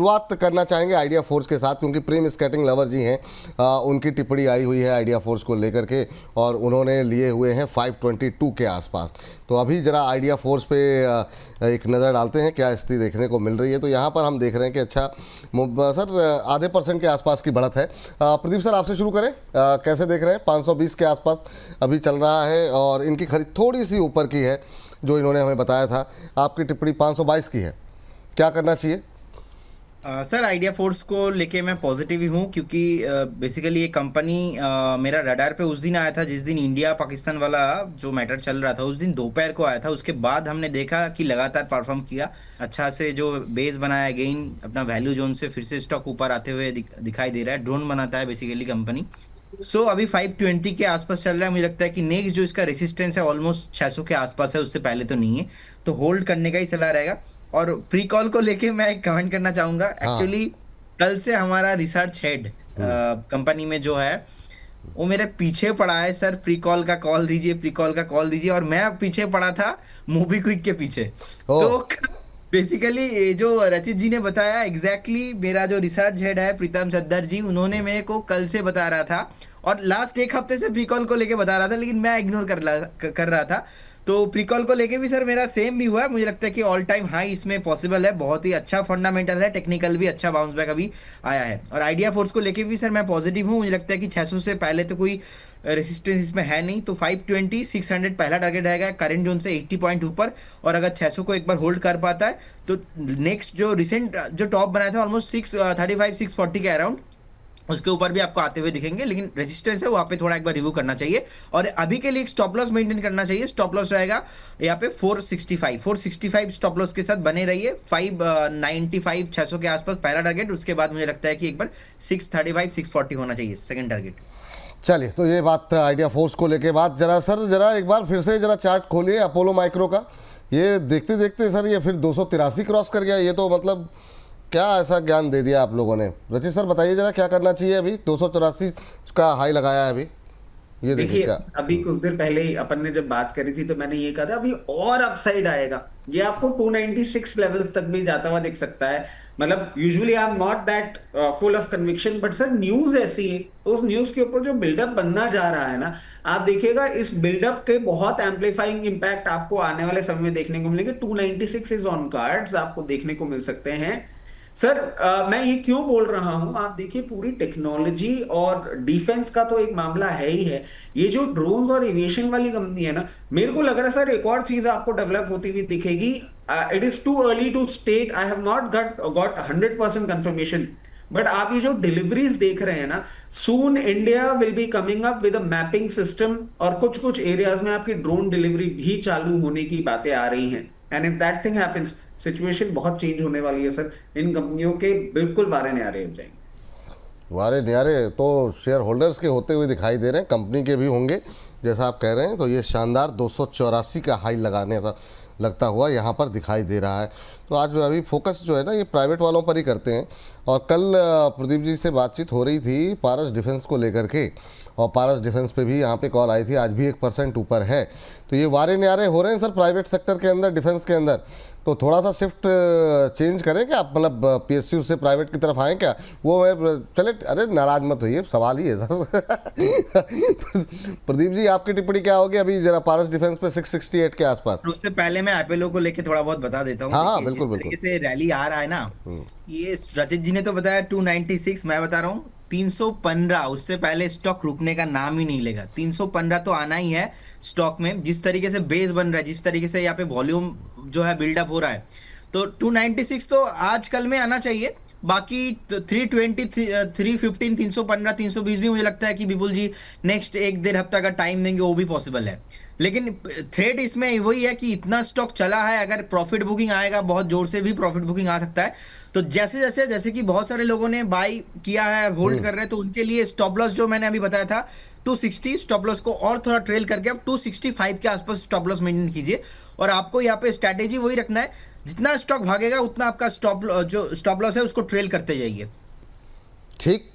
शुरुआत करना चाहेंगे आइडिया फोर्स के साथ, क्योंकि प्रेम स्केटिंग लवर जी हैं, उनकी टिप्पणी आई हुई है आइडिया फोर्स को लेकर के और उन्होंने लिए हुए हैं 522 के आसपास। तो अभी ज़रा आइडिया फोर्स पे एक नज़र डालते हैं क्या स्थिति देखने को मिल रही है। तो यहाँ पर हम देख रहे हैं कि अच्छा सर आधे % के आसपास की बढ़त है। प्रदीप सर आपसे शुरू करें, कैसे देख रहे हैं? 520 के आसपास अभी चल रहा है और इनकी खरीद थोड़ी सी ऊपर की है जो इन्होंने हमें बताया था। आपकी टिप्पणी 522 की है, क्या करना चाहिए? सर आइडिया फोर्स को लेके मैं पॉजिटिव ही हूँ, क्योंकि बेसिकली ये कंपनी मेरा रडार पे उस दिन आया था जिस दिन इंडिया पाकिस्तान वाला जो मैटर चल रहा था, उस दिन दोपहर को आया था। उसके बाद हमने देखा कि लगातार परफॉर्म किया अच्छा से, जो बेस बनाया गेन अपना वैल्यू जोन से फिर से स्टॉक ऊपर आते हुए दिखाई दे रहा है। ड्रोन बनाता है बेसिकली कंपनी। अभी 520 के आसपास चल रहा है। मुझे लगता है कि नेक्स्ट जो इसका रेसिस्टेंस है ऑलमोस्ट 600 के आसपास है, उससे पहले तो नहीं है, तो होल्ड करने का ही सलाह रहेगा। और प्री कॉल को लेके मैं एक कमेंट करना चाहूंगा। हाँ। एक्चुअली कल से हमारा रिसर्च हेड कंपनी में जो है वो मेरे पीछे पड़ा है, सर प्री कॉल का कॉल दीजिए, प्री कॉल का कॉल दीजिए, और मैं पीछे पड़ा था मूवी क्विक के पीछे। ओह। तो बेसिकली जो रचित जी ने बताया एग्जैक्टली मेरा जो रिसर्च हेड है प्रीतम सद्दर जी, उन्होंने मेरे को कल से बता रहा था और लास्ट एक हफ्ते से प्री कॉल को लेके बता रहा था, लेकिन मैं इग्नोर कर रहा था। तो प्रीकॉल को लेके भी सर मेरा सेम भी हुआ है। मुझे लगता है कि ऑल टाइम हाई इसमें पॉसिबल है। बहुत ही अच्छा फंडामेंटल है, टेक्निकल भी अच्छा बाउंस बैक अभी आया है। और आइडिया फोर्स को लेके भी सर मैं पॉजिटिव हूँ। मुझे लगता है कि 600 से पहले तो कोई रेसिस्टेंस इसमें है नहीं, तो 520 600 पहला टारगेट रहेगा करंट जोन से 80 पॉइंट ऊपर। और अगर 600 को एक बार होल्ड कर पाता है तो नेक्स्ट जो रिसेंट जो टॉप बनाया था ऑलमोस्ट 635 640 के अराउंड, उसके ऊपर भी आपको आते हुए दिखेंगे। लेकिन रेजिस्टेंस है वहां पे थोड़ा एक बार रिव्यू करना चाहिए। और अभी के लिए एक स्टॉप लॉस मेंटेन करना चाहिए। स्टॉप लॉस रहेगा यहाँ पे 465 स्टॉप लॉस के साथ बने रहिए। 595 600 के आसपास पहला टारगेट, उसके बाद मुझे लगता है कि एक बार 635 640 होना चाहिए सेकंड टारगेट। चलिए, तो ये बात आइडिया फोर्स को लेके बात। जरा सर जरा एक बार फिर से जरा चार्ट खोलिए अपोलो माइक्रो का। ये देखते देखते सर ये फिर 283 क्रॉस कर गया। ये तो मतलब क्या ऐसा ज्ञान दे दिया आप लोगों ने। रचित सर बताइए जरा क्या करना चाहिए? अभी 284 का हाई लगाया है अभी, ये देखिए देखिए, क्या। अभी कुछ देर पहले ही अपन ने जब बात करी थी तो मैंने ये कहा था अभी और अपसाइड आएगा। ये आपको 296 लेवल्स तक भी जाता हुआ दिख सकता है। मतलब usually I am not that full of conviction, but sir news ऐसी है, उस न्यूज के ऊपर जो बिल्डअप बनना जा रहा है ना, आप देखिएगा इस बिल्डअप के बहुत एम्पलीफाइंग इंपैक्ट आपको आने वाले समय में देखने को मिलेंगे। 296 इज ऑन कार्ड्स, आपको देखने को मिल सकते हैं। सर मैं ये क्यों बोल रहा हूं, आप देखिए पूरी टेक्नोलॉजी और डिफेंस का तो एक मामला है ही है। ये जो ड्रोन्स और एविएशन वाली कंपनी है ना, मेरे को लग रहा है सर एक और चीज आपको डेवलप होती हुई दिखेगी। It is too early to state, I have not got 100% confirmation, but आप ये जो डिलीवरीज देख रहे हैं ना, soon India will be coming up with a mapping system, और कुछ कुछ एरियाज में आपकी ड्रोन डिलीवरी भी चालू होने की बातें आ रही हैं। And if that thing happens, situation बहुत चेंज होने वाली है सर। इन कंपनियों के बिल्कुल वारे न्यारे हो जाएंगे। वारे न्यारे तो शेयर होल्डर्स के होते हुए दिखाई दे रहे हैं, कंपनी के भी होंगे जैसा आप कह रहे हैं। तो ये शानदार 284 का हाई लगाने का लगता हुआ यहाँ पर दिखाई दे रहा है। तो आज अभी फोकस जो है ना ये प्राइवेट वालों पर ही करते हैं। और कल प्रदीप जी से बातचीत हो रही थी पारस डिफेंस को लेकर के, और पारस डिफेंस पे भी यहाँ पे कॉल आई थी। आज भी 1% ऊपर है। तो ये वारे न्यारे हो रहे हैं सर प्राइवेट सेक्टर के अंदर, डिफेंस के अंदर। तो थोड़ा सा शिफ्ट चेंज करें क्या, मतलब पीएसयू से प्राइवेट की तरफ आएँ क्या? वो मैं चले, अरे नाराज मत होइए, सवाल ही है सर। प्रदीप जी आपकी टिप्पणी क्या होगी अभी जरा पारस डिफेंस पे 668 के आसपास? तो उससे पहले मैं एपेलो को लेके थोड़ा बहुत बता देता हूँ। हाँ हाँ देखिए, बिल्कुल जिस बिल्कुल। तरीके से रैली आ रहा है ना, ये रचित जी ने तो बताया 296, मैं बता रहा हूँ 315। उससे पहले स्टॉक रुकने का नाम ही नहीं लेगा। 315 तो आना ही है स्टॉक में। जिस तरीके से बेस बन रहा है, जिस तरीके से यहाँ पे वॉल्यूम जो है बिल्डअप हो रहा है, तो 296 तो आज कल में आना चाहिए। बाकी 320 315 315 320 भी मुझे लगता है कि विपुल जी नेक्स्ट एक डेढ़ हफ्ता का टाइम देंगे, वो भी पॉसिबल है। लेकिन थ्रेड इसमें वही है कि इतना स्टॉक चला है, अगर प्रॉफिट बुकिंग आएगा बहुत जोर से भी प्रॉफिट बुकिंग आ सकता है। तो जैसे कि बहुत सारे लोगों ने बाई किया है, होल्ड कर रहे हैं, तो उनके लिए स्टॉप लॉस जो मैंने अभी बताया था 260, स्टॉप लॉस को और थोड़ा ट्रेल करके अब 265 के आसपास स्टॉप लॉस मेंटेन कीजिए। और आपको यहाँ पे स्ट्रैटेजी वही रखना है, जितना स्टॉक भागेगा उतना आपका स्टॉप लॉस है उसको ट्रेल करते जाइए। ठीक,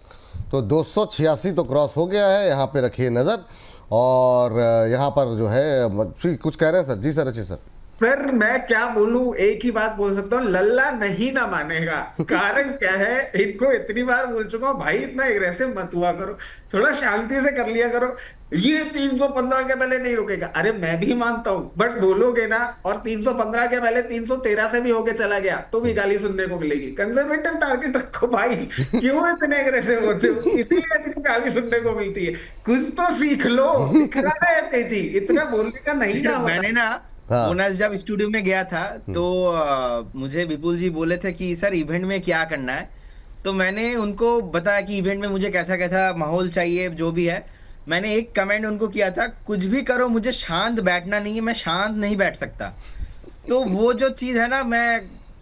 तो 286 तो क्रॉस हो गया है, यहाँ पे रखिए नज़र। और यहाँ पर जो है कुछ कह रहे हैं सर? जी सर, अच्छे सर। फिर मैं क्या बोलूं, एक ही बात बोल सकता हूँ, लल्ला नहीं ना मानेगा। कारण क्या है, इनको इतनी बार बोल चुका हूँ भाई इतना एग्रेसिव मत हुआ करो, थोड़ा शांति से कर लिया करो। ये 315 के पहले नहीं रुकेगा, अरे मैं भी मानता हूं, बट बोलोगे ना और 315 के पहले 313 से भी होके चला गया तो भी गाली सुनने को मिलेगी। कंजर्वेटिव टारगेट रखो भाई, क्यों इतने एग्रेसिव होते हो, इसीलिए इतनी गाली सुनने को मिलती है। कुछ तो सीख लो, दिखरा रहे हैं तेजी, इतना बोलने का नहीं ना यार होता। मैंने ना हाँ। ओनर्स जब स्टूडियो में गया था तो मुझे विपुल जी बोले थे कि सर इवेंट में क्या करना है। तो मैंने उनको बताया कि इवेंट में मुझे कैसा कैसा माहौल चाहिए जो भी है। मैंने एक कमेंट उनको किया था, कुछ भी करो मुझे शांत बैठना नहीं है, मैं शांत नहीं बैठ सकता। तो वो जो चीज है ना, मैं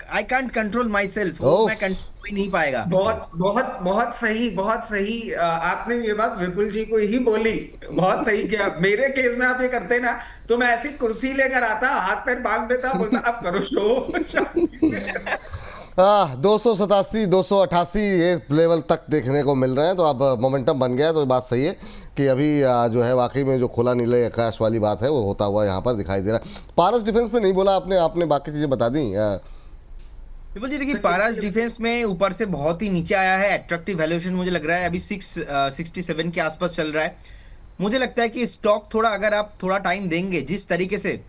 I can't control my self, वो ओह। मैं कंट्रोल ही नहीं पाएगा। बहुत बहुत बहुत सही, बहुत सही। आपने ये बात विपुल जी को ही बोली, बहुत सही किया। मेरे केस में आप ये करते ना तो मैं ऐसी कुर्सी लेकर आता, हाथ पैर बांध देता, बोलता अब करो शो शांति से। 287 288 ये लेवल तक देखने को मिल रहे हैं, तो अब मोमेंटम बन गया है। तो बात सही है कि अभी जो है वाकई में जो खुला नीले आकाश वाली बात है वो होता हुआ यहाँ पर दिखाई दे रहा है। पारस डिफेंस पे नहीं बोला आपने, आपने बाकी चीज़ें बता दी। विपुल जी देखिए, पारास डिफेंस में ऊपर से बहुत ही नीचे आया है। अट्रैक्टिव वैल्यूएशन मुझे लग रहा है अभी 667 के आसपास चल रहा है। मुझे लगता है कि स्टॉक थोड़ा, अगर आप थोड़ा टाइम देंगे, जिस तरीके से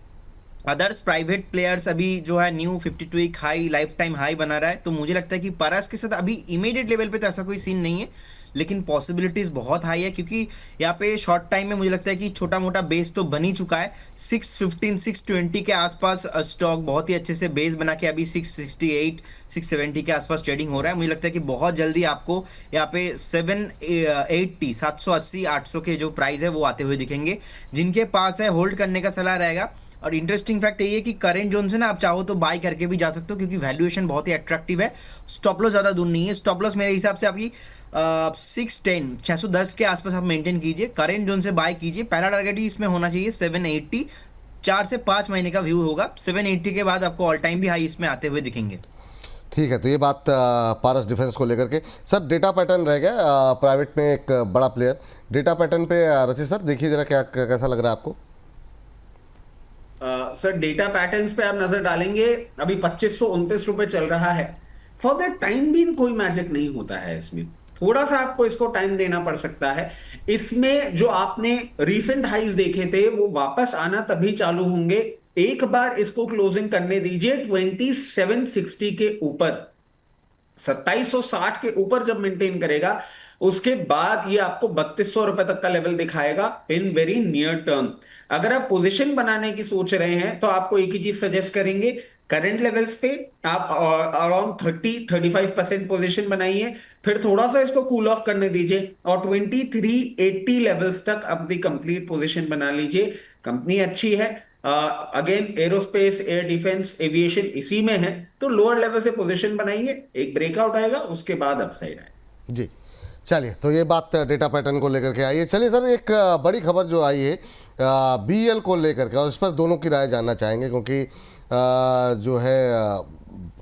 अदर्स प्राइवेट प्लेयर्स अभी जो है new 52 week high, lifetime high बना रहा है, तो मुझे लगता है कि पारस के साथ अभी इमीडिएट लेवल पे तो ऐसा कोई सीन नहीं है, लेकिन पॉसिबिलिटीज बहुत हाई है। क्योंकि यहाँ पे शॉर्ट टाइम में मुझे लगता है कि छोटा मोटा बेस तो बन ही चुका है। 615 620 के आसपास स्टॉक बहुत ही अच्छे से बेस बना के अभी 668 670 के आसपास ट्रेडिंग हो रहा है। मुझे लगता है कि बहुत जल्दी आपको यहाँ पे 780 780 800 के जो प्राइस है वो आते हुए दिखेंगे। जिनके पास है होल्ड करने का सलाह रहेगा। और इंटरेस्टिंग फैक्ट ये है कि करेंट जोन से ना आप चाहो तो बाय करके भी जा सकते हो, क्योंकि वैल्यूएशन बहुत ही अट्रैक्टिव है। स्टॉप लॉस ज़्यादा दूर नहीं है। स्टॉप लॉस मेरे हिसाब से आपकी 610 के आसपास आप मेंटेन कीजिए, करेंट जोन से बाय कीजिए। पहला टारगेट ही इसमें होना चाहिए 780। 4 से 5 महीने का व्यू होगा। 780 के बाद आपको ऑल टाइम भी हाई इसमें आते हुए दिखेंगे। ठीक है, तो ये बात पारस डिफेंस को लेकर के। सर डेटा पैटर्न रह गया प्राइवेट में एक बड़ा प्लेयर, डेटा पैटर्न पे रचित सर देखिए जरा क्या कैसा लग रहा है आपको। सर डेटा पैटर्न्स पे आप नजर डालेंगे, अभी 2529 रुपए चल रहा है। फॉर द टाइम बीइंग कोई मैजिक नहीं होता है इसमें, थोड़ा सा आपको इसको टाइम देना पड़ सकता है। इसमें जो आपने रीसेंट हाइज देखे थे वो वापस आना तभी चालू होंगे, एक बार इसको क्लोजिंग करने दीजिए 2760 के ऊपर, 2760 के ऊपर जब मेंटेन करेगा उसके बाद ये आपको 3200 रुपए तक का लेवल दिखाएगा इन वेरी नियर टर्म। अगर आप पोजीशन बनाने की सोच रहे हैं तो आपको एक ही चीज सजेस्ट करेंगे, करंट लेवल्स पे आप अराउंड 30-35% पोजीशन बनाइए, फिर थोड़ा सा इसको कूल ऑफ करने दीजिए और 2380 लेवल्स तक अपनी कंप्लीट पोजीशन बना लीजिए। कंपनी अच्छी है, again aerospace, air defence, aviation इसी में है, तो लोअर लेवल से पोजीशन बनाइए, एक ब्रेकआउट आएगा उसके बाद अपसाइड आएगा। जी चलिए, तो ये बात डेटा पैटर्न को लेकर के आई है। चलिए सर, एक बड़ी खबर जो आई है बीएल को लेकर के, और इस पर दोनों की राय जानना चाहेंगे, क्योंकि जो है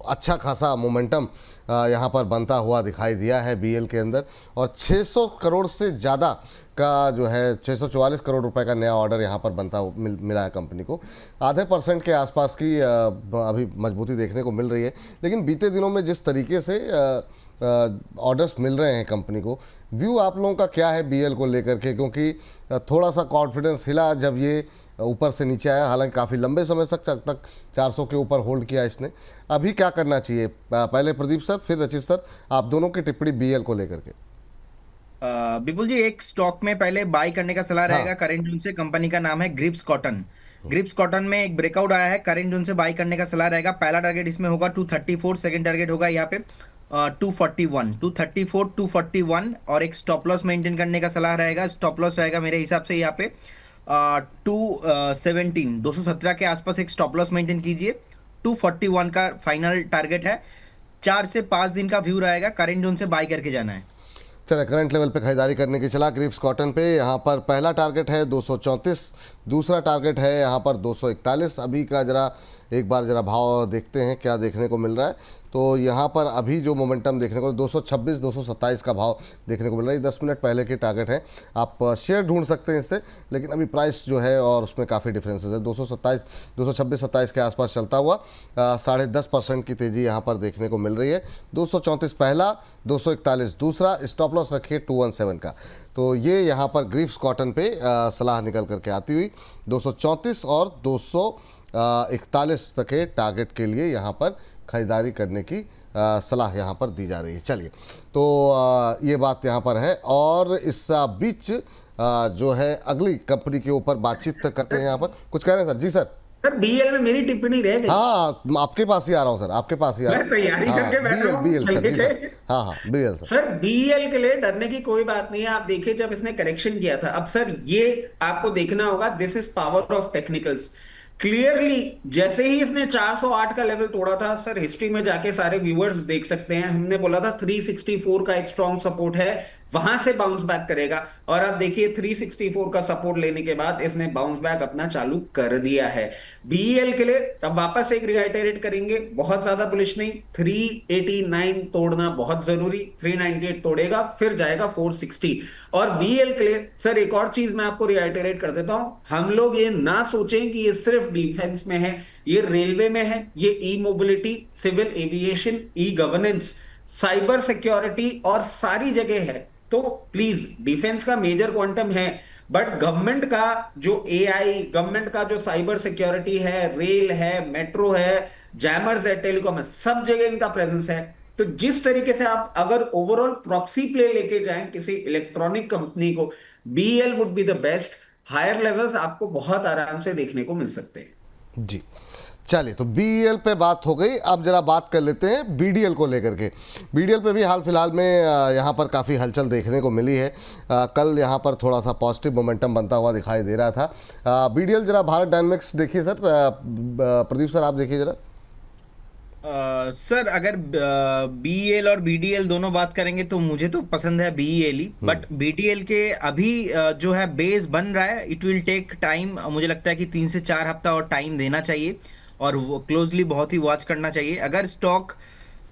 अच्छा खासा मोमेंटम यहाँ पर बनता हुआ दिखाई दिया है बीएल के अंदर, और 600 करोड़ से ज़्यादा का जो है 644 करोड़ रुपए का नया ऑर्डर यहाँ पर बनता मिला है कंपनी को। आधे % के आसपास की अभी मजबूती देखने को मिल रही है। लेकिन बीते दिनों में जिस तरीके से ऑर्डर्स मिल रहे हैं कंपनी को, व्यू आप लोगों का क्या है बीएल को लेकर के? क्योंकि थोड़ा सा कॉन्फिडेंस हिला जब ये ऊपर से नीचे आया, हालांकि काफ़ी लंबे समय तक 400 के ऊपर होल्ड किया इसने। अभी क्या करना चाहिए? पहले प्रदीप सर फिर रचित सर, आप दोनों की टिप्पणी बीएल को लेकर के। विपुल जी, एक स्टॉक में पहले बाय करने का सलाह रहेगा हाँ। करेंट जोन से। कंपनी का नाम है ग्रिप्स कॉटन। ग्रिप्स कॉटन में एक ब्रेकआउट आया है, करेंट जोन से बाय करने का सलाह रहेगा। पहला टारगेट इसमें होगा 234, सेकंड टारगेट होगा यहाँ पे 241, 234 241, और एक स्टॉप लॉस मेंटेन करने का सलाह रहेगा। स्टॉप लॉस रहेगा मेरे हिसाब से यहाँ पे 217 के आसपास एक स्टॉप लॉस मेंटेन कीजिए। 241 का फाइनल टारगेट है। 4 से 5 दिन का व्यू रहेगा, करेंट जोन से बाय करके जाना है। चलिए, करंट लेवल पे खरीदारी करने की चला ग्रिप्स कॉटन पे। यहाँ पर पहला टारगेट है 234, दूसरा टारगेट है यहाँ पर 241। अभी का एक बार जरा भाव देखते हैं क्या देखने को मिल रहा है। तो यहाँ पर अभी जो मोमेंटम देखने को 226 227 का भाव देखने को मिल रहा है। 10 मिनट पहले के टारगेट है, आप शेयर ढूंढ सकते हैं इससे, लेकिन अभी प्राइस जो है और उसमें काफ़ी डिफरेंसेस है। 226-27 के आसपास चलता हुआ 10.5% की तेज़ी यहाँ पर देखने को मिल रही है। 234 पहला, 241 दूसरा, स्टॉप लॉस रखिए 217 का। तो ये यहाँ पर ग्रीव्स कॉटन पे सलाह निकल करके आती हुई 234 और 241 तक के टारगेट के लिए यहाँ पर ख़रीदारी करने की सलाह यहाँ पर दी जा रही है। चलिए, तो ये बात यहाँ पर है, और इस बीच जो है अगली कंपनी के ऊपर बातचीत करते हैं। यहाँ पर कुछ कह रहे हैं सर? जी सर। सर बीएल में मेरी टिप्पणी रह गई। हाँ, आपके पास ही आ रहा हूँ सर, आपके पास ही आ रहा हूँ। मैं तैयारी करके बैठा हूँ। बीएल सर, जी सर। हाँ, बीएल सर। सर बीएल के लिए डरने की कोई बात नहीं है। आप देखिए जब इसने करेक्शन किया था, अब सर ये आपको देखना होगा, this is power of technicals. Clearly जैसे ही इसने 408 का लेवल तोड़ा था, सर हिस्ट्री में जाके सारे व्यूअर्स देख सकते हैं, हमने बोला था 364 का एक स्ट्रॉन्ग सपोर्ट है, वहां से बाउंस बैक करेगा। और आप देखिए 364 का सपोर्ट लेने के बाद इसने बाउंस बैक अपना चालू कर दिया है। बीएल के लिए अब वापस एक रिआइटरेट करेंगे, बहुत ज्यादा बुलिश नहीं, 389 तोड़ना बहुत जरूरी, 398 तोड़ेगा फिर जाएगा 460। और बीएल के लिए सर एक और चीज मैं आपको रिआइटरेट कर देता हूं, हम लोग ये ना सोचें कि ये सिर्फ डिफेंस में है, ये रेलवे में है, ये e mobility, civil aviation, e governance, cyber security और सारी जगह है। तो प्लीज डिफेंस का मेजर क्वांटम है, बट गवर्नमेंट का जो एआई, गवर्नमेंट का जो साइबर सिक्योरिटी है, रेल है, मेट्रो है, जैमर्स है, टेलीकॉम है, सब जगह इनका प्रेजेंस है। तो जिस तरीके से आप अगर ओवरऑल प्रॉक्सी प्ले लेके जाएं किसी इलेक्ट्रॉनिक कंपनी को, BEL would be the best. Higher levels आपको बहुत आराम से देखने को मिल सकते हैं। जी, चलिए, तो बीएल पे बात हो गई। अब जरा बात कर लेते हैं बीडीएल को लेकर के। बीडीएल पे भी हाल फिलहाल में यहाँ पर काफ़ी हलचल देखने को मिली है। कल यहाँ पर थोड़ा सा पॉजिटिव मोमेंटम बनता हुआ दिखाई दे रहा था। बीडीएल जरा भारत डायनेमिक्स देखिए सर, प्रदीप सर आप देखिए जरा। सर अगर बीएल और बीडीएल दोनों बात करेंगे तो मुझे तो पसंद है बीएल ही, बट बीडीएल के अभी जो है बेस बन रहा है, इट विल टेक टाइम। मुझे लगता है कि 3 से 4 हफ्ता और टाइम देना चाहिए और वो क्लोजली बहुत ही वॉच करना चाहिए। अगर स्टॉक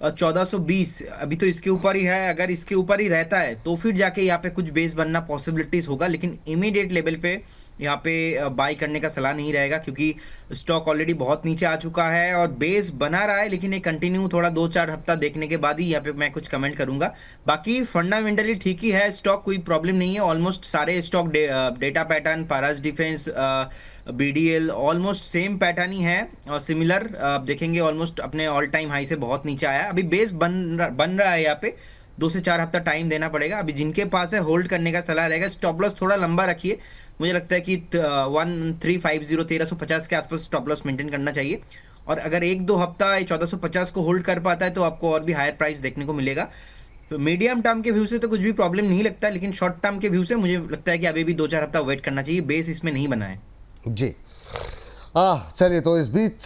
1420 अभी तो इसके ऊपर ही है, अगर इसके ऊपर ही रहता है तो फिर जाके यहाँ पे कुछ बेस बनना पॉसिबिलिटीज होगा, लेकिन इमीडिएट लेवल पे यहाँ पे बाई करने का सलाह नहीं रहेगा, क्योंकि स्टॉक ऑलरेडी बहुत नीचे आ चुका है और बेस बना रहा है। लेकिन ये कंटिन्यू थोड़ा 2-4 हफ्ता देखने के बाद ही यहाँ पे मैं कुछ कमेंट करूंगा। बाकी फंडामेंटली ठीक ही है स्टॉक, कोई प्रॉब्लम नहीं है। ऑलमोस्ट सारे stock data pattern, Paras Defence, BDL almost same pattern ही है और सिमिलर आप देखेंगे, ऑलमोस्ट अपने ऑल टाइम हाई से बहुत नीचे आया है। अभी बेस बन रहा है, यहाँ पे 2 से 4 हफ्ता टाइम देना पड़ेगा। अभी जिनके पास है होल्ड करने का सलाह रहेगा। स्टॉप लॉस थोड़ा लंबा रखिए, मुझे लगता है कि 1350 के आसपास स्टॉप लॉस मेंटेन करना चाहिए। और अगर 1-2 हफ्ता 1450 को होल्ड कर पाता है तो आपको और भी हायर प्राइस देखने को मिलेगा। तो मीडियम टर्म के व्यू से तो कुछ भी प्रॉब्लम नहीं लगता, लेकिन शॉर्ट टर्म के व्यू से मुझे लगता है कि अभी भी 2-4 हफ्ता वेट करना चाहिए, बेस इसमें नहीं बना है। जी, चलिए, तो इस बीच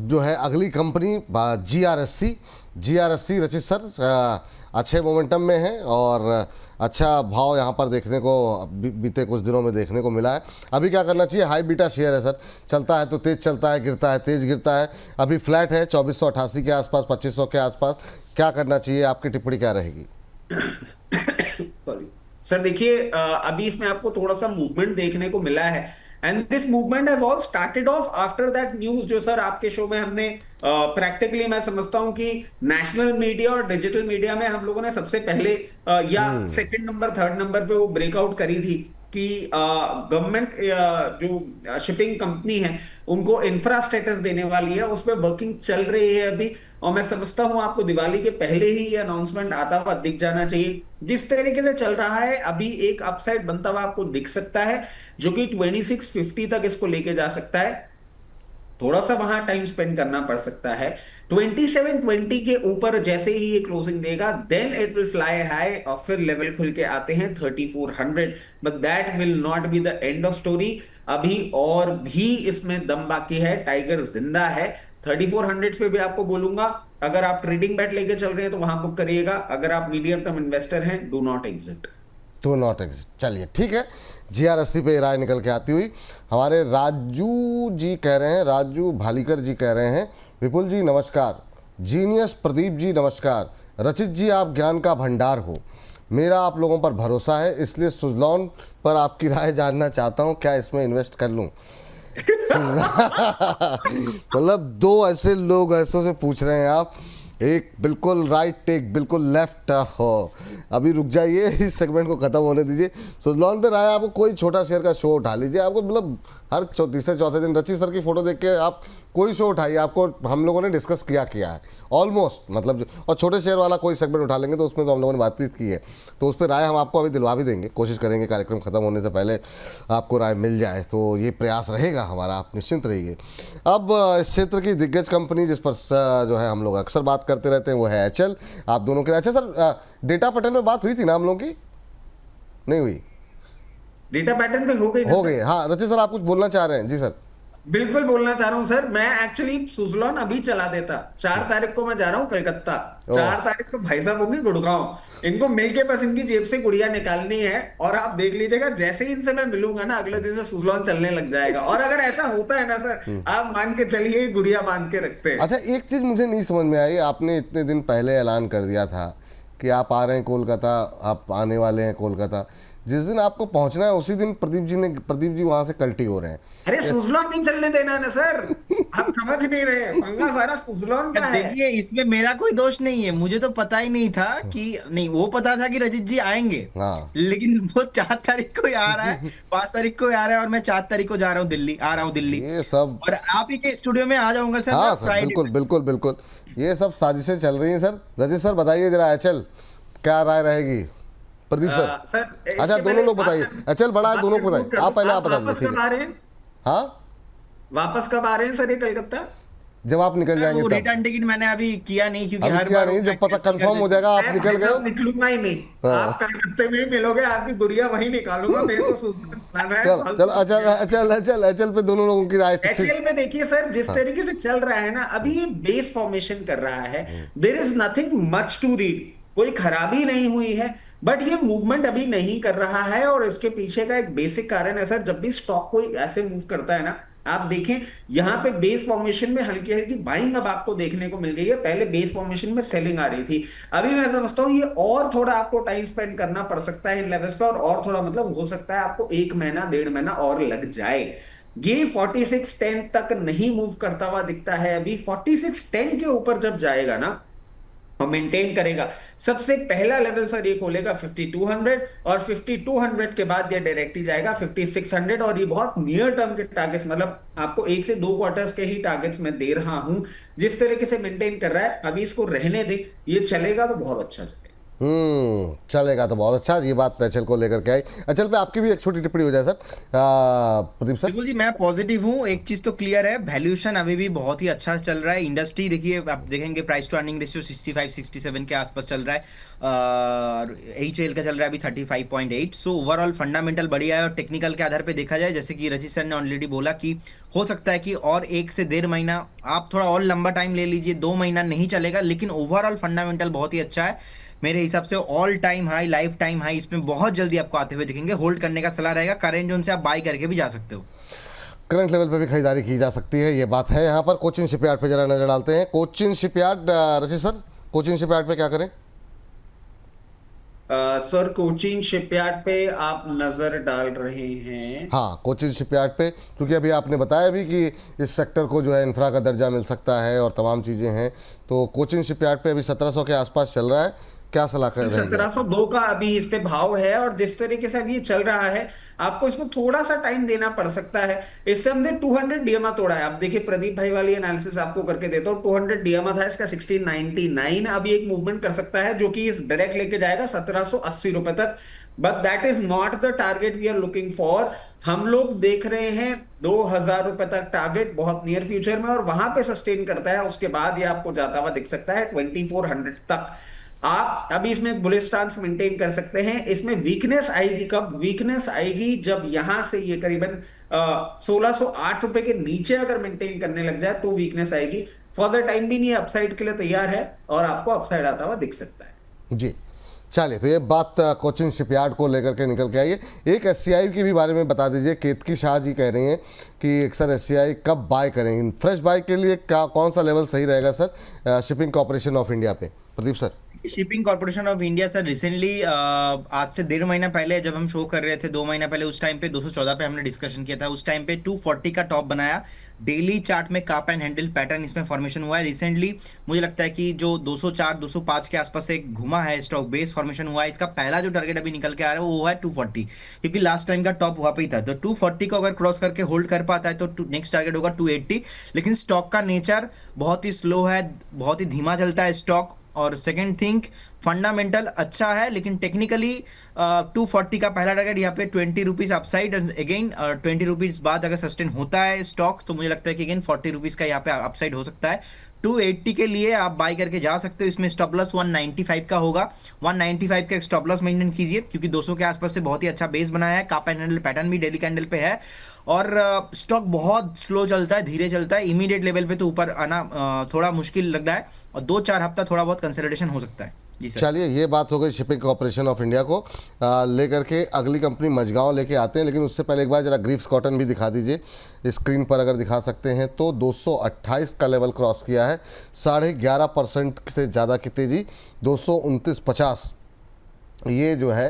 जो है अगली कंपनी जीआरएससी रचित सर अच्छे मोमेंटम में है और अच्छा भाव यहाँ पर देखने को बीते कुछ दिनों में देखने को मिला है। अभी क्या करना चाहिए? हाई बीटा शेयर है सर, चलता है तो तेज चलता है, गिरता है तेज गिरता है। अभी फ्लैट है 2488 के आसपास, 2500 के आसपास। क्या करना चाहिए? आपकी टिप्पणी क्या रहेगी? सर देखिए अभी इसमें आपको थोड़ा सा मूवमेंट देखने को मिला है, and this movement has all started off after that news जो सर आपके शो में हमने प्रैक्टिकली मैं समझता हूं कि नेशनल मीडिया और डिजिटल मीडिया में हम लोगों ने सबसे पहले या सेकंड नंबर, थर्ड नंबर पे वो ब्रेकआउट करी थी कि गवर्नमेंट जो शिपिंग कंपनी है उनको इंफ्रा स्टेटस देने वाली है, उस पर वर्किंग चल रही है अभी। और मैं समझता हूं आपको दिवाली के पहले ही ये अनाउंसमेंट आता हुआ दिख जाना चाहिए। जिस तरीके से चल रहा है अभी एक अपसाइड बनता हुआ आपको दिख सकता है, जो कि 2650 तक इसको लेके जा सकता है। थोड़ा सा वहां टाइम स्पेंड करना पड़ सकता है। 2720 के ऊपर जैसे ही ये क्लोजिंग देगा, then it will fly high और फिर लेवल खुल के आते हैं 3400, but that will not be the end of story. अभी और भी इसमें दम बाकी है, टाइगर जिंदा है। 3400 पे भी आपको बोलूंगा, अगर आप ट्रेडिंग बैट लेके चल रहे हैं तो वहां बुक करिएगा। अगर आप मीडियम टर्म इन्वेस्टर हैं, डू नॉट एग्जिट। चलिए ठीक है, जीआरएससी पे राय निकल के आती हुई हमारे राजू जी कह रहे हैं, राजू भालीकर जी कह रहे हैं, विपुल जी नमस्कार, जीनियस प्रदीप जी नमस्कार। रचित जी आप ज्ञान का भंडार हो, मेरा आप लोगों पर भरोसा है, इसलिए सुजलॉन पर आपकी राय जानना चाहता हूँ, क्या इसमें इन्वेस्ट कर लूँ? मतलब दो ऐसे लोग ऐसों से पूछ रहे हैं आप, एक बिल्कुल राइट एक बिल्कुल लेफ्ट हो। अभी रुक जाइए, इस सेगमेंट को खत्म होने दीजिए। सुजलॉन पे राय आपको कोई छोटा शेयर का शो उठा लीजिए, आपको मतलब हर तीसरे चौथे दिन रचित सर की फोटो देख के आप कोई शो उठाइए, आपको हम लोगों ने डिस्कस किया है ऑलमोस्ट, मतलब और छोटे शेयर वाला कोई सेगमेंट उठा लेंगे तो उसमें तो हम लोगों ने बातचीत की है, तो उस पर राय हम आपको अभी दिलवा भी देंगे, कोशिश करेंगे कार्यक्रम खत्म होने से पहले आपको राय मिल जाए, तो ये प्रयास रहेगा हमारा, आप निश्चिंत रहिए। अब इस क्षेत्र की दिग्गज कंपनी जिस पर जो है हम लोग अक्सर बात करते रहते हैं वो है एचएल। आप दोनों के अच्छा सर, डेटा पैटर्न में बात हुई थी ना हम लोगों की? नहीं हुई? डेटा पैटर्न पे हो गई ना हो सर? गई, हाँ रचित सर आप कुछ बोलना चाह रहे हैं? जी सर। बिल्कुल बोलना चाह रहा हूँ सर। मैं एक्चुअली सुजलॉन अभी चला देता। 4 तारीख को मैं जा रहा हूँ कलकत्ता। ओह। 4 तारीख को भाई साहब होंगे गुड़गांव। इनको मिलके बस इनकी जेब से गुड़िया निकालनी है, और आप देख लीजिएगा जैसे ही इनसे मैं मिलूंगा ना, अगले दिन से सुजलॉन चलने लग जाएगा। और अगर ऐसा होता है ना सर, आप मान के चलिए गुड़िया बांध के रखते हैं। अच्छा एक चीज़ मुझे नहीं समझ में आई, आपने इतने दिन पहले ऐलान कर दिया था कि आप आ रहे हैं कोलकाता, आप आने वाले हैं कोलकाता, जिस दिन आपको पहुंचना है उसी दिन प्रदीप जी वहां से कल्टी हो रहे हैं। अरे सुजलॉन नहीं चलने देना ना सर, आप समझ नहीं रहे। पंगा सारा सुजलॉन का है। देखिए इसमें मेरा कोई दोष नहीं है, मुझे तो पता ही नहीं था कि नहीं, वो पता था कि रजित जी आएंगे, हाँ लेकिन वो 4 तारीख को ही आ रहा है, 5 तारीख को ही आ रहा है, और मैं 4 तारीख को जा रहा हूँ दिल्ली, आ रहा हूँ दिल्ली, ये सब, और आप ही के स्टूडियो में आ जाऊंगा सर हाँ मैं सर फ्राइडे। बिल्कुल बिल्कुल बिल्कुल, ये सब साजिशें चल रही हैं सर। रजित सर बताइए जरा, एचएल क्या राय रहेगी? प्रदीप सर। सर अच्छा इसके दोनों पहले लोग बताइए, एचएल बड़ा है, दोनों को कंक्लूड बताइए, कर आप दूं। पहले आप बता वापस दीजिए, कब ठीक आ है? रहे हैं? हाँ वापस कब आ रहे हैं सर ये कलकत्ता? जब आप निकल सर जाएंगे वो तब। रिटर्न टिकट मैंने अभी किया नहीं, क्योंकि अभी हर क्या बार नहीं, वो जब मैं पता cancel कर कंफर्म हो देता जाएगा आप मैं निकल भाई गए हो। साहब निकलूंगा ही नहीं। हाँ। आप कलकत्ते में ही मिलोगे, आपकी गुड़िया वहीं निकालूंगा। मेरे को सुल्तान लाना है चल चल, फालतू। अच्छा एचएल एचएल एचएल पे दोनों लोगों की राय ठीक। एचएल में देखिए सर, जिस तरीके से चल रहा है ना अभी, ये बेस फॉर्मेशन कर रहा है। There is nothing much to read, कोई खराबी नहीं हुई है, बट ये मूवमेंट अभी नहीं कर रहा है। और इसके पीछे का एक बेसिक कारण है सर, जब भी स्टॉक कोई ऐसे मूव करता है ना, आप देखें यहां पे बेस फॉर्मेशन में हल्की हल्की बाइंग अब आपको देखने को मिल गई है। पहले बेस फॉर्मेशन में सेलिंग आ रही थी। अभी मैं समझता हूं ये और थोड़ा आपको टाइम स्पेंड करना पड़ सकता है इन लेवल्स पे, और थोड़ा मतलब हो सकता है आपको 1 महीना 1.5 महीना और लग जाए। ये 4610 तक नहीं मूव करता हुआ दिखता है। अभी 4610 के ऊपर जब जाएगा ना और मेंटेन करेगा, सबसे पहला लेवल सर ये खोलेगा 5200, और 5200 के बाद ये डायरेक्ट ही जाएगा 5600। और ये बहुत नियर टर्म के टारगेट्स, मतलब आपको 1 से 2 क्वार्टर्स के ही टारगेट्स मैं दे रहा हूं। जिस तरीके से मेंटेन कर रहा है अभी, इसको रहने दे, ये चलेगा तो बहुत अच्छा चलेगा। चलेगा तो बहुत अच्छा। ये बात एचएल को लेकर के आई। एचएल पे आपकी भी एक छोटी टिप्पणी हो जाए सर, प्रदीप सर। बिल्कुल जी, मैं पॉजिटिव हूँ। एक चीज तो क्लियर है, वैल्यूएशन अभी भी बहुत ही अच्छा चल रहा है। इंडस्ट्री देखिए, आप देखेंगे प्राइस टू अर्निंग रेशियो 65-67 के आसपास चल रहा है। एचएल का चल रहा है अभी 35.8। सो ओवरऑल फंडामेंटल बढ़िया है। और टेक्निकल के आधार पे देखा जाए, जैसे कि रचित सर ने ऑलरेडी बोला कि हो सकता है कि और 1 से 1.5 महीना, आप थोड़ा और लंबा टाइम ले लीजिए, 2 महीना नहीं चलेगा, लेकिन ओवरऑल फंडामेंटल बहुत ही अच्छा है मेरे हिसाब से। All time high, lifetime high इसमें बहुत जल्दी आपको आते हुए दिखेंगे। होल्ड करने का सलाह रहेगा, करेंट जोन से आप बाई करके भी जा सकते हो। करंट लेवल पे भी खरीदारी की जा सकती है, ये बात है। यहाँ पर कोचिन शिपयार्ड पे जरा नजर डालते हैं। कोचिन शिपयार्ड, रचित सर कोचिन शिपयार्ड पे क्या करें? सर कोचिन शिपयार्ड पे आप नजर डाल रहे हैं? हाँ कोचिन शिपयार्ड पे, क्योंकि अभी आपने बताया भी कि इस सेक्टर को जो है इंफ्रा का दर्जा मिल सकता है और तमाम चीज़ें हैं, तो कोचिन शिपयार्ड पे अभी 1700 के आसपास चल रहा है, क्या सलाह कर रहे हैं? 1702 का अभी इस पे भाव है, और जिस तरीके से अभी ये चल रहा है आपको इसको थोड़ा सा टाइम देना पड़ सकता है। इस टाइम दे 200 डीएमआ तोड़ा है। आप देखिए प्रदीप भाई वाली एनालिसिस आपको करके देता हूँ। 200 डीएमआ था इसका 1699। अभी एक मूवमेंट कर सकता है जो कि इस डायरेक्ट लेके जाएगा 1780 रुपए तक, but that is not the target we are looking for. हम लोग देख रहे हैं 2000 रुपए तक टारगेट बहुत नियर फ्यूचर में, और वहां पे सस्टेन करता है, उसके बाद ये आपको जाता हुआ दिख सकता है 2400 तक। आप अभी इसमें बुलिश स्टांस मेंटेन कर सकते हैं। इसमें वीकनेस आएगी कब? वीकनेस आएगी जब यहां से ये करीबन 1608 रुपए के नीचे अगर मेंटेन करने लग जाए तो वीकनेस आएगी। फॉर द टाइम भी नहीं, अपसाइड के लिए तैयार है और आपको अपसाइड आता हुआ दिख सकता है। जी चलिए, तो ये बात कोचिन शिपयार्ड को लेकर के निकल के आई है। एक एससीआई के भी बारे में बता दीजिए। केतकी शाह जी कह रही हैं कि अक्सर एससीआई कब बाय करेंगे, फ्रेश बाय के लिए क्या कौन सा लेवल सही रहेगा sir Shipping Corporation of India पे? Pradeep sir. Shipping Corporation of India sir recently आज से 1.5 महीना पहले जब हम शो कर रहे थे, 2 महीना पहले, उस टाइम पे 214 पे हमने डिस्कशन किया था। उस टाइम पे 240 का टॉप बनाया। डेली चार्ट में काप एंड हैंडल पैटर्न इसमें फॉर्मेशन हुआ है। रिसेंटली मुझे लगता है कि जो 204 205 के आसपास एक घुमा है, स्टॉक बेस फॉर्मेशन हुआ है। इसका पहला जो टारगेट अभी निकल के आ रहा है वो है 240, क्योंकि लास्ट टाइम का टॉप वहां पे ही था। तो 240 को अगर क्रॉस करके होल्ड कर पाता है तो नेक्स्ट टारगेट होगा 280। लेकिन स्टॉक का नेचर बहुत ही स्लो है, बहुत ही धीमा चलता है स्टॉक। और सेकंड थिंग, फंडामेंटल अच्छा है, लेकिन टेक्निकली 240 का पहला टारगेट यहाँ पे 20 रुपीज अपसाइड। अगेन 20 रुपीज बाद अगर सस्टेन होता है स्टॉक तो मुझे लगता है कि अगेन 40 रुपीज का यहाँ पे अपसाइड हो सकता है। 280 के लिए आप बाय करके जा सकते हो। इसमें स्टॉप लॉस 195 का होगा। 195 का स्टॉप लॉस मेंटेन कीजिए, क्योंकि 200 के आसपास से बहुत ही अच्छा बेस बनाया है। काप एंड हैंडल पैटर्न भी डेली कैंडल पे है। और स्टॉक बहुत स्लो चलता है, धीरे चलता है। इमीडिएट लेवल पे तो ऊपर आना थोड़ा मुश्किल लग रहा है, और 2-4 हफ्ता थोड़ा बहुत कंसोलिडेशन हो सकता है। जी सर। चलिए, ये बात हो गई शिपिंग कॉर्पोरेशन ऑफ इंडिया को लेकर के। अगली कंपनी मझगांव लेके आते हैं, लेकिन उससे पहले एक बार जरा ग्रीव्स कॉटन भी दिखा दीजिए स्क्रीन पर, अगर दिखा सकते हैं तो। 228 का लेवल क्रॉस किया है, 11.5% से ज़्यादा की तेजी, 229.50 ये जो है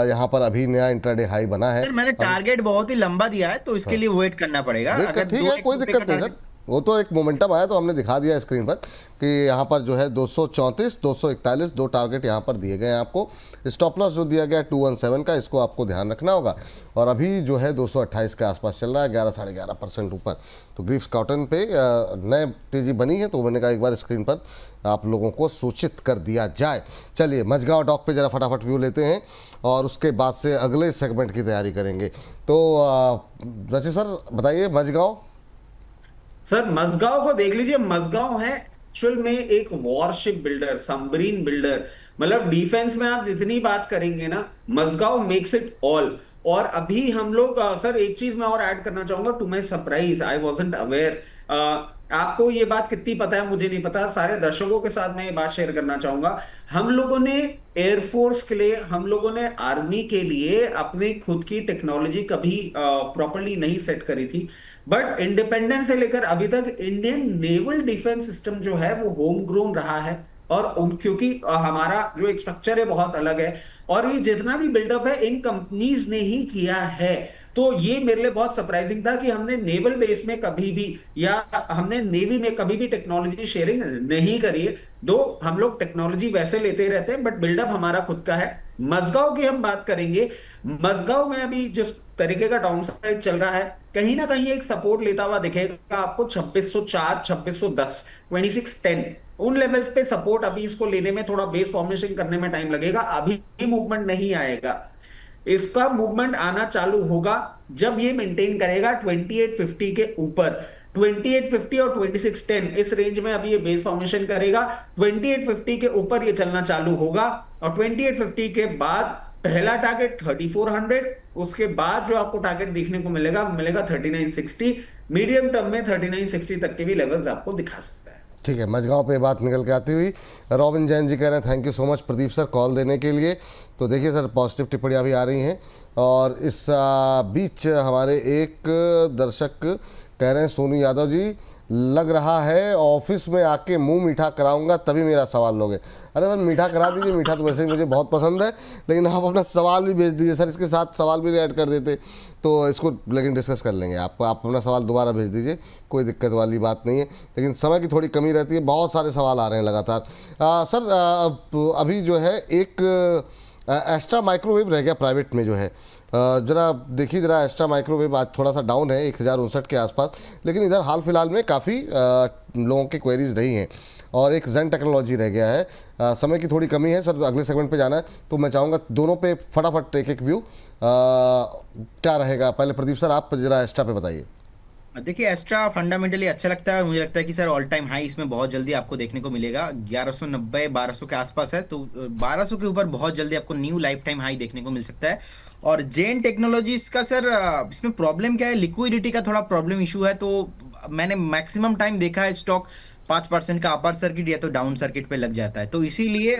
यहाँ पर अभी नया इंट्राडे हाई बना है। सर मैंने टारगेट बहुत ही लंबा दिया है, तो इसके लिए वेट करना पड़ेगा। अगर ठीक है, कोई दिक्कत नहीं सर, वो तो एक मोमेंटम आया तो हमने दिखा दिया स्क्रीन पर कि यहाँ पर जो है 234 241 दो टारगेट यहाँ पर दिए गए हैं आपको। स्टॉप लॉस जो दिया गया है 217 का, इसको आपको ध्यान रखना होगा। और अभी जो है 228 के आसपास चल रहा है, 11-11.5% ऊपर। तो ग्रीव्स कॉटन पे नए तेजी बनी है, तो मैंने कहा एक बार स्क्रीन पर आप लोगों को सूचित कर दिया जाए। चलिए, मझगांव डॉक पे ज़रा फटाफट व्यू लेते हैं और उसके बाद से अगले सेगमेंट की तैयारी करेंगे। तो रचित सर बताइए मझगांव। सर मझगांव को देख लीजिए। मझगांव है एक्चुअल में एक वॉरशिप बिल्डर, सबमरीन बिल्डर। मतलब डिफेंस में आप जितनी बात करेंगे ना, मझगांव मेक्स इट ऑल। और अभी हम लोग सर एक चीज मैं और ऐड करना चाहूंगा। To my surprise, I wasn't aware. आपको ये बात कितनी पता है मुझे नहीं पता, सारे दर्शकों के साथ मैं ये बात शेयर करना चाहूंगा। हम लोगों ने एयरफोर्स के लिए, हम लोगों ने आर्मी के लिए अपनी खुद की टेक्नोलॉजी कभी प्रॉपरली नहीं सेट करी थी। बट इंडिपेंडेंस से लेकर अभी तक इंडियन नेवल डिफेंस सिस्टम जो है वो होम ग्रोन रहा है। और क्योंकि हमारा जो एक स्ट्रक्चर है बहुत अलग है, और ये जितना भी बिल्डअप है इन कंपनीज ने ही किया है। तो ये मेरे लिए बहुत सरप्राइजिंग था कि हमने नेवल बेस में कभी भी, या हमने नेवी में कभी भी टेक्नोलॉजी शेयरिंग नहीं करी है। दो हम लोग टेक्नोलॉजी वैसे लेते रहते हैं, बट बिल्डअप हमारा खुद का है। मझगांव की हम बात करेंगे। मझगांव में अभी जिस तरीके का डाउन साइड चल रहा है, कहीं ना कहीं एक सपोर्ट लेता हुआ दिखेगा आपको 2604 2610 2610 उन लेवल्स पे सपोर्ट। अभी इसको लेने में थोड़ा बेस फॉर्मेशन करने में टाइम लगेगा, अभी मूवमेंट नहीं आएगा। इसका मूवमेंट आना चालू होगा जब ये मेंटेन करेगा 2850 के ऊपर। 2850 और 2610 इस रेंज में अभी ये बेस फॉर्मेशन करेगा। 2850 के ऊपर ये चलना चालू होगा, और 2850 के बाद पहला टारगेट 3400, उसके बाद जो आपको टारगेट देखने को मिलेगा 3960। मीडियम टर्म में 3960 तक के भी लेवल्स आपको दिखा सकता है। ठीक है, मझगांव पे बात निकल के आती हुई रॉबिन जैन जी कह रहे हैं thank you so much Pradeep sir call देने के लिए। तो देखिए सर, पॉजिटिव टिप्पणियाँ भी आ रही हैं। और इस बीच हमारे एक दर्शक कह रहे हैं सोनू यादव जी, लग रहा है ऑफिस में आके मुंह मीठा कराऊंगा तभी मेरा सवाल लोगे। अरे सर, मीठा करा दीजिए, मीठा तो वैसे ही मुझे बहुत पसंद है, लेकिन आप अपना सवाल भी भेज दीजिए सर, इसके साथ सवाल भी ऐड कर देते तो इसको लेकिन डिस्कस कर लेंगे। आप अपना सवाल दोबारा भेज दीजिए, कोई दिक्कत वाली बात नहीं है, लेकिन समय की थोड़ी कमी रहती है, बहुत सारे सवाल आ रहे हैं लगातार। सर अभी जो है एक एस्ट्रा माइक्रोवेव रह गया प्राइवेट में जो है, जरा देखिए जरा। एस्ट्रा माइक्रोवेव आज थोड़ा सा डाउन है 1059 के आसपास, लेकिन इधर हाल फिलहाल में काफ़ी लोगों की क्वेरीज रही हैं। और एक जेन टेक्नोलॉजी रह गया है। समय की थोड़ी कमी है सर, अगले सेगमेंट पे जाना है, तो मैं चाहूँगा दोनों पे फटाफट एक एक व्यू क्या रहेगा। पहले प्रदीप सर आप जरा एस्ट्रा पे बताइए। देखिए, एक्स्ट्रा फंडामेंटली अच्छा लगता है। मुझे लगता है कि सर ऑल टाइम हाई इसमें बहुत जल्दी आपको देखने को मिलेगा। 1190 1200 के आसपास है, तो 1200 के ऊपर बहुत जल्दी आपको न्यू लाइफ टाइम हाई देखने को मिल सकता है। और जेन टेक्नोलॉजीज का सर इसमें प्रॉब्लम क्या है, लिक्विडिटी का थोड़ा प्रॉब्लम इशू है। तो मैंने मैक्सिमम टाइम देखा है स्टॉक 5% का अपर सर्किट या तो डाउन सर्किट पे लग जाता है, तो इसीलिए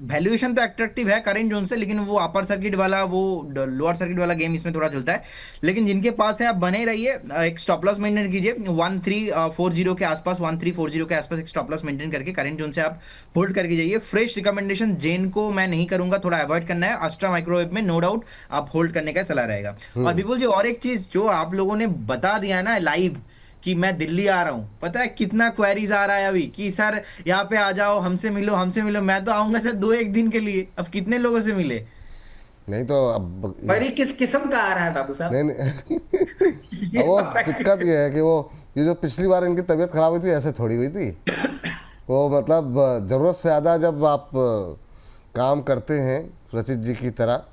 वैल्यूएशन तो अट्रैक्टिव है करेंट जोन से, लेकिन वो अपर सर्किट वाला, वो लोअर सर्किट वाला गेम इसमें थोड़ा चलता है। लेकिन जिनके पास है आप बने रहिए, एक स्टॉप लॉस मेंटेन कीजिए 1340 के आसपास, 1340 के आसपास एक स्टॉप लॉस मेंटेन करके करेंट जोन से आप होल्ड करके जाइए। फ्रेश रिकमेंडेशन जेन को मैं नहीं करूंगा, थोड़ा अवॉइड करना है। अस्ट्रा माइक्रोवेव में नो डाउट आप होल्ड करने का सलाह रहेगा। और विपुल जी, और एक चीज जो आप लोगों ने बता दिया ना लाइव कि मैं दिल्ली आ रहा हूँ, पता है कितना क्वेरीज आ रहा है अभी कि सर यहाँ पे आ जाओ, हमसे मिलो हमसे मिलो। मैं तो आऊंगा सर 2 एक दिन के लिए, अब कितने लोगों से मिले। नहीं तो अब पर ये किस किस्म का आ रहा है बाबू नहीं साहब? नहीं ये अब वो बताइए। दिक्कत ये है कि वो ये जो पिछली बार इनकी तबीयत खराब हुई थी ऐसे थोड़ी हुई थी। वो मतलब ज़रूरत से ज़्यादा जब आप काम करते हैं रचित जी की तरह,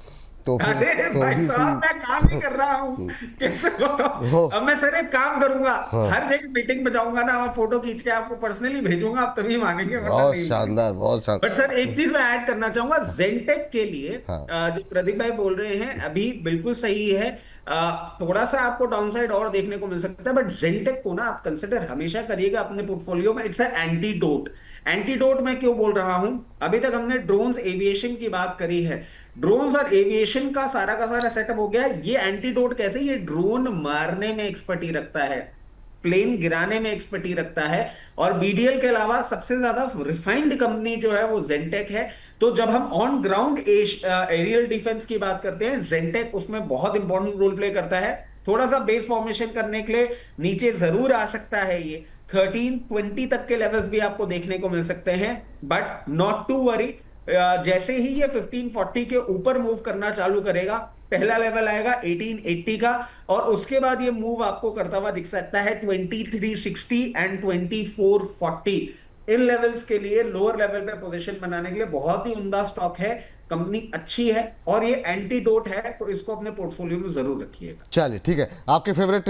तो फिर अरे भाई थोड़ी सी साहब, मैं काम ही कर रहा हूँ, कैसे बताओ। वो अब मैं सर एक काम करूंगा, हाँ, हर जगह मीटिंग में जाऊंगा ना, वहाँ फोटो खींच के आपको पर्सनली भेजूंगा, आप तभी मानेंगे वरना बहुत नहीं मानेंगे। शानदार, बहुत बट शानदार। सर एक चीज मैं ऐड करना चाहूंगा जेंटेक के लिए, हाँ, जो प्रदीप भाई बोल रहे हैं अभी बिल्कुल सही है। थोड़ा सा आपको डाउनसाइड और देखने को मिल सकता है, बट जेंटेक को ना आप कंसिडर हमेशा करिएगा अपने पोर्टफोलियो में। It's antidote. एंटीडोट मैं क्यों बोल रहा हूं, अभी तक हमने ड्रोन्स एविएशन की बात करी है, ड्रोन्स और एविएशन का सारा सेटअप हो गया है। ये एंटीडोट कैसे, ये ड्रोन मारने में एक्सपर्टी रखता है, प्लेन गिराने में एक्सपर्टी रखता है। और बीडीएल के अलावा सबसे ज्यादा रिफाइंड कंपनी जो है वो जेंटेक है। तो जब हम ऑन ग्राउंड एरियल डिफेंस की बात करते हैं, जेंटेक उसमें बहुत इंपॉर्टेंट रोल प्ले करता है। थोड़ा सा बेस फॉर्मेशन करने के लिए नीचे जरूर आ सकता है ये, 1320 तक के लेवल्स भी आपको देखने को मिल सकते हैं, बट नॉट टू वरी। जैसे ही ये 1540 के ऊपर मूव करना चालू करेगा, पहला लेवल आएगा 1880 का, और उसके बाद ये मूव आपको करता हुआ दिख सकता है 2360 एंड 2440। इन लेवल्स के लिए लोअर लेवल पे पोजीशन बनाने के लिए बहुत ही उम्दा स्टॉक है, कंपनी अच्छी है और ये एंटीडोट है, तो इसको अपने पोर्टफोलियो में जरूर रखिएगा। चलिए ठीक है। आपके फेवरेट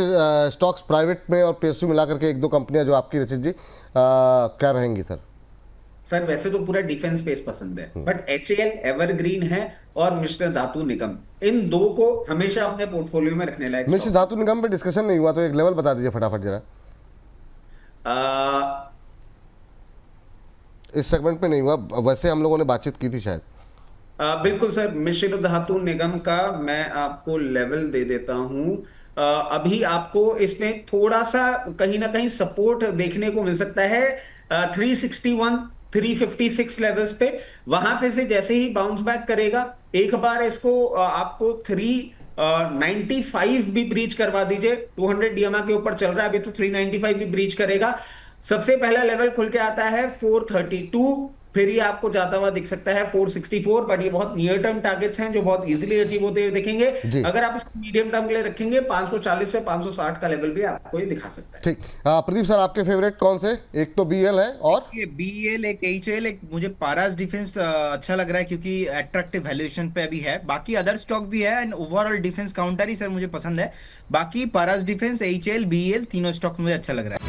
स्टॉक्स प्राइवेट में और पीएसयू मिला करके एक दो कंपनियां जो आपकी रचित जी क्या रहेंगी सर? सर वैसे तो पूरा डिफेंस स्पेस पसंद है, बट एचएएल एवरग्रीन है और मिश्र धातु निगम, इन दो को हमेशा अपने पोर्टफोलियो में रखने लायक मिश्र स्टॉक धातु निगम पे डिस्कशन नहीं हुआ, तो एक लेवल बता दीजिए फटाफट जरा। है। इस सेगमेंट पे नहीं हुआ, वैसे हम लोगों ने बातचीत की थी शायद। बिल्कुल सर, मिश्र धातु निगम का मैं आपको लेवल दे देता हूं। अभी आपको इसमें थोड़ा सा कहीं ना कहीं सपोर्ट देखने को मिल सकता है 361 356 लेवल्स पे। वहां पे से जैसे ही बाउंस बैक करेगा, एक बार इसको आपको 395 भी ब्रीच करवा दीजिए। 200 डीएमआ के ऊपर चल रहा है अभी, तो 395 भी ब्रीच करेगा। सबसे पहला लेवल खुल के आता है 432, फिर ये आपको जाता हुआ दिख सकता है 464, बट ये बहुत नियर टर्म टारगेट्स हैं जो बहुत इजीली अचीव होते हुए दिखेंगे। जी अगर आप इसको मीडियम टर्म के लिए रखेंगे, 540 से 560 का लेवल भी आपको ये दिखा सकता है। ठीक। प्रदीप सर, आपके फेवरेट कौन से? एक तो बीएल है और ये बीएल, एक एचएल, एक मुझे पारास डिफेंस अच्छा लग रहा है क्योंकि अट्रैक्टिव वैल्यूएशन पे अभी है। बाकी अदर स्टॉक भी है and overall defence counter he sir मुझे पसंद है। बाकी पारास डिफेंस, एचएल, बीएल, तीनों स्टॉक मुझे अच्छा लग रहा है।